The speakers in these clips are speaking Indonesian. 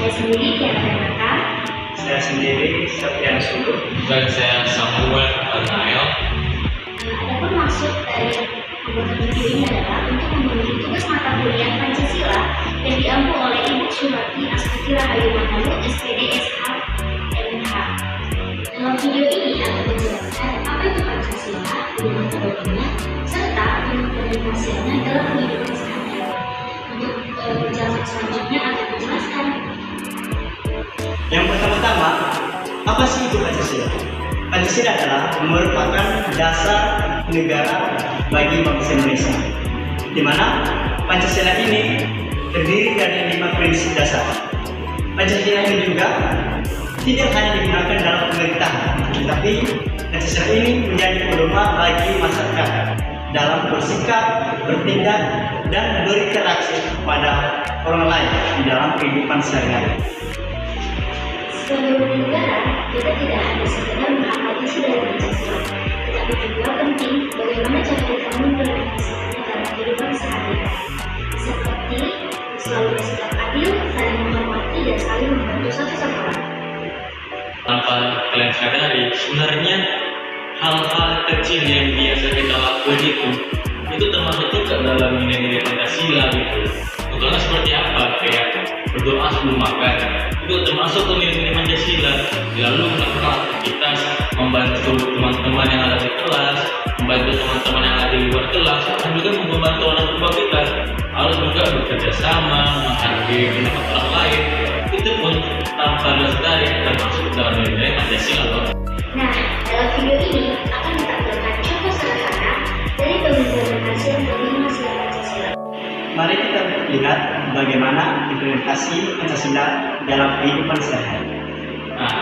Saya sendiri Tiara Renata. Saya sendiri Septian Sulu. Dan saya Samuel Nael. Adapun maksud dari anggota video ini adalah untuk memenuhi tugas mata kuliah Pancasila yang diampu oleh Ibu Surati Astuti Rahayu Manalu, SPD SH MH. Dalam video ini akan menjelaskan apa itu Pancasila, dengan metodenya, serta implementasinya dalam kehidupan sehari-hari. Untuk penjelasan selanjutnya akan dijelaskan. Yang pertama-tama, apa sih itu Pancasila? Pancasila adalah merupakan dasar negara bagi bangsa Indonesia, di mana Pancasila ini terdiri dari 5 prinsip dasar. Pancasila ini juga tidak hanya digunakan dalam pemerintahan, tetapi Pancasila ini menjadi pedoman bagi masyarakat dalam bersikap, bertindak, dan berinteraksi kepada orang lain di dalam kehidupan sehari-hari. Sebagai negara, kita tidak hanya sekedar menghafal isi dari Pancasila, tetapi juga penting bagaimana cara kita mengimplementasikannya dalam kehidupan sehari-hari, seperti selalu bersikap adil, saling menghormati, dan saling membantu satu sama lain. Tanpa kalian sadari, sebenarnya hal-hal kecil yang biasa kita lakukan itu termasuk juga dalam nilai-nilai Pancasila gitu. Contohnya seperti apa? Kayak berdoa sebelum makan, itu termasuk nilai-nilai Pancasila. Lalu melakukan aktivitas, membantu teman-teman yang ada di kelas, membantu teman-teman yang ada di luar kelas, dan juga membantu orang tua kita. Harus juga bekerja sama, menghargai pendapat orang lain. Itu pun tanpa sadari termasuk dalam nilai Pancasila loh. Nah, dalam video ini akan ditampilkan contoh sederhana dari pengimplementasian kelima sila Pancasila. Mari kita lihat bagaimana implementasi Pancasila dalam kehidupan sehari-hari. Nah,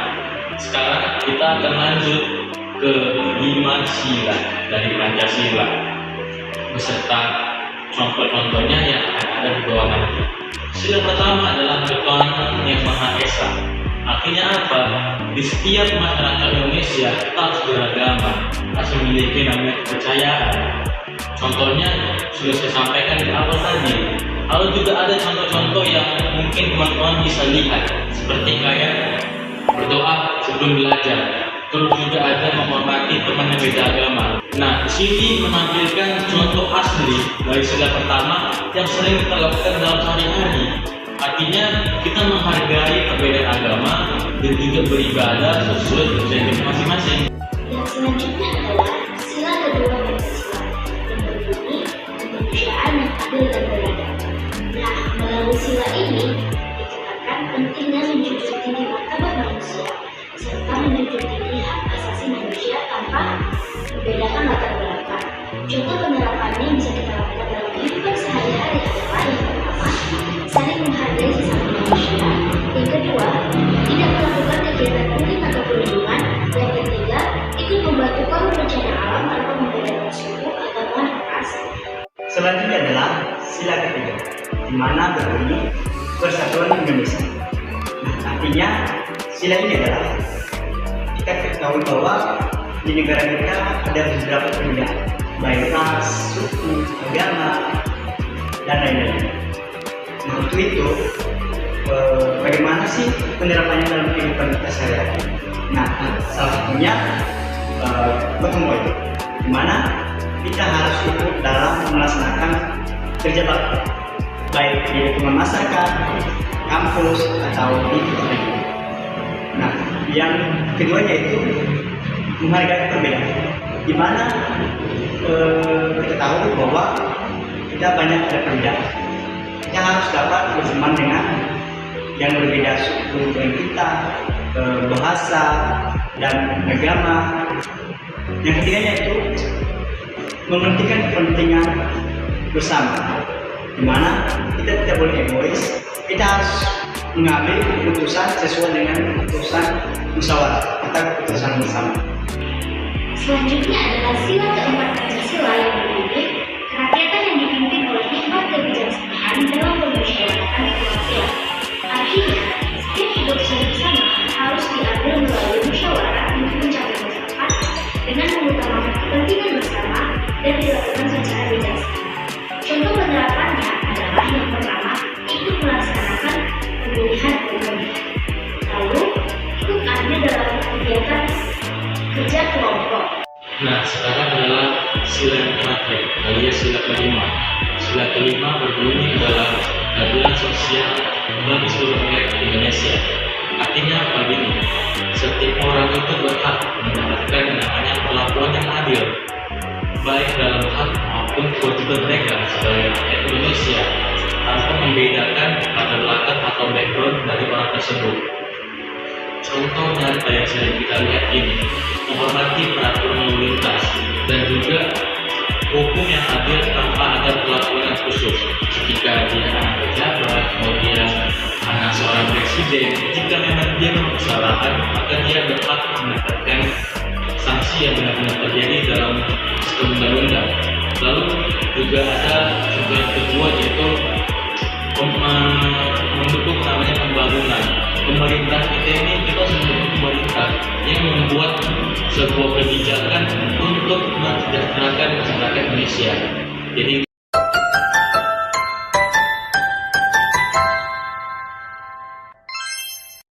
sekarang kita akan lanjut ke 5 sila dari Pancasila beserta contoh-contohnya yang akan ada di bawah nanti. Sila pertama adalah ketuhanan yang Maha Esa. Artinya apa? Di setiap masyarakat Indonesia kita harus beragama, harus memiliki namanya kepercayaan. Contohnya sudah saya sampaikan di awal tadi. Lalu juga ada contoh-contoh yang mungkin teman-teman bisa lihat, seperti kayak berdoa sebelum belajar. Terus juga ada menghormati teman yang beda agama. Nah, di sini menampilkan contoh asli dari sila pertama yang sering kita lakukan dalam sehari-hari. Artinya kita menghargai perbedaan agama dan juga beribadah sesuai kepercayaan kita masing-masing. Yang selanjutnya adalah sila kedua Pancasila yang berbunyi kemanusiaan yang adil dan beradab. Nah, melalui sila ini dikatakan pentingnya menjunjung tinggi martabat manusia serta menjunjung tinggi hak asasi manusia tanpa membedakan latar belakang. Contoh penerapannya bisa kita lakukan dalam kehidupan sehari-hari adalah yang pertama, saling menghargai sesama manusia. Yang kedua, tidak melakukan kegiatan bullying atau perlindungan. Yang ketiga, ikut membantu kaum bencana alam tanpa membedakan suku, agama, dan ras. Selanjutnya adalah sila ketiga, di mana berbunyi Persatuan Indonesia. Nah, artinya sila ini adalah kita ketahui bahwa di negara kita ada beberapa perbedaan, baik ras, suku, agama, dan lain-lain. Nah, untuk itu bagaimana sih penerapannya dalam kehidupan kita sehari-hari? Nah, salah satunya gotong royong, di mana kita harus ikut dalam melaksanakan kerja bakti, baik di lingkungan masyarakat, kampus, atau di kota. Nah, yang keduanya itu menghargai perbedaan, di mana kita tahu bahwa kita banyak ada perbedaan. Kita harus dapat berteman dengan yang berbeda suku dengan kita, bahasa, dan agama. Yang ketiganya itu mementingkan kepentingan bersama, di mana kita tidak boleh egois. Kita harus mengambil keputusan sesuai dengan keputusan musyawarah atau keputusan bersama. Selanjutnya adalah sila keempat Pancasila yang berbunyi kerakyatan yang dipimpin oleh hikmat kebijaksanaan dalam pemusyawaratan kerukunan. Artinya, setiap keputusan bersama harus diambil melalui musyawarah untuk mencapai mufakat dengan mengutamakan kepentingan bersama dan dilakukan secara bijaksana. Contoh penerapannya adalah yang pertama, ikut melaksanakan pemilihan umum. sekelompok. Nah, sekarang adalah sila yang terakhir, alias sila kelima. Sila kelima berbunyi adalah keadilan sosial bagi seluruh rakyat Indonesia. Artinya apa gini? Setiap orang itu berhak mendapatkan yang namanya perlakuan yang adil, baik dalam hak maupun kewajiban mereka sebagai rakyat Indonesia, tanpa membedakan latar belakang atau background dari orang tersebut. Contohnya kayak sering kita lihat ini, menghormati peraturan lalu lintas dan juga hukum yang adil tanpa ada perlakuan yang khusus. Jika dia anak pejabat, kemudian anak seorang presiden, jika memang dia memang kesalahan, maka dia berhak mendapatkan sanksi yang benar-benar terjadi dalam sistem undang-undang. Lalu juga ada juga yang kedua, yaitu mendukung namanya pembangunan. Pemerintah kita ini, kita harus mendukung pemerintah yang membuat sebuah kebijakan untuk mensejahterakan masyarakat Indonesia. Jadi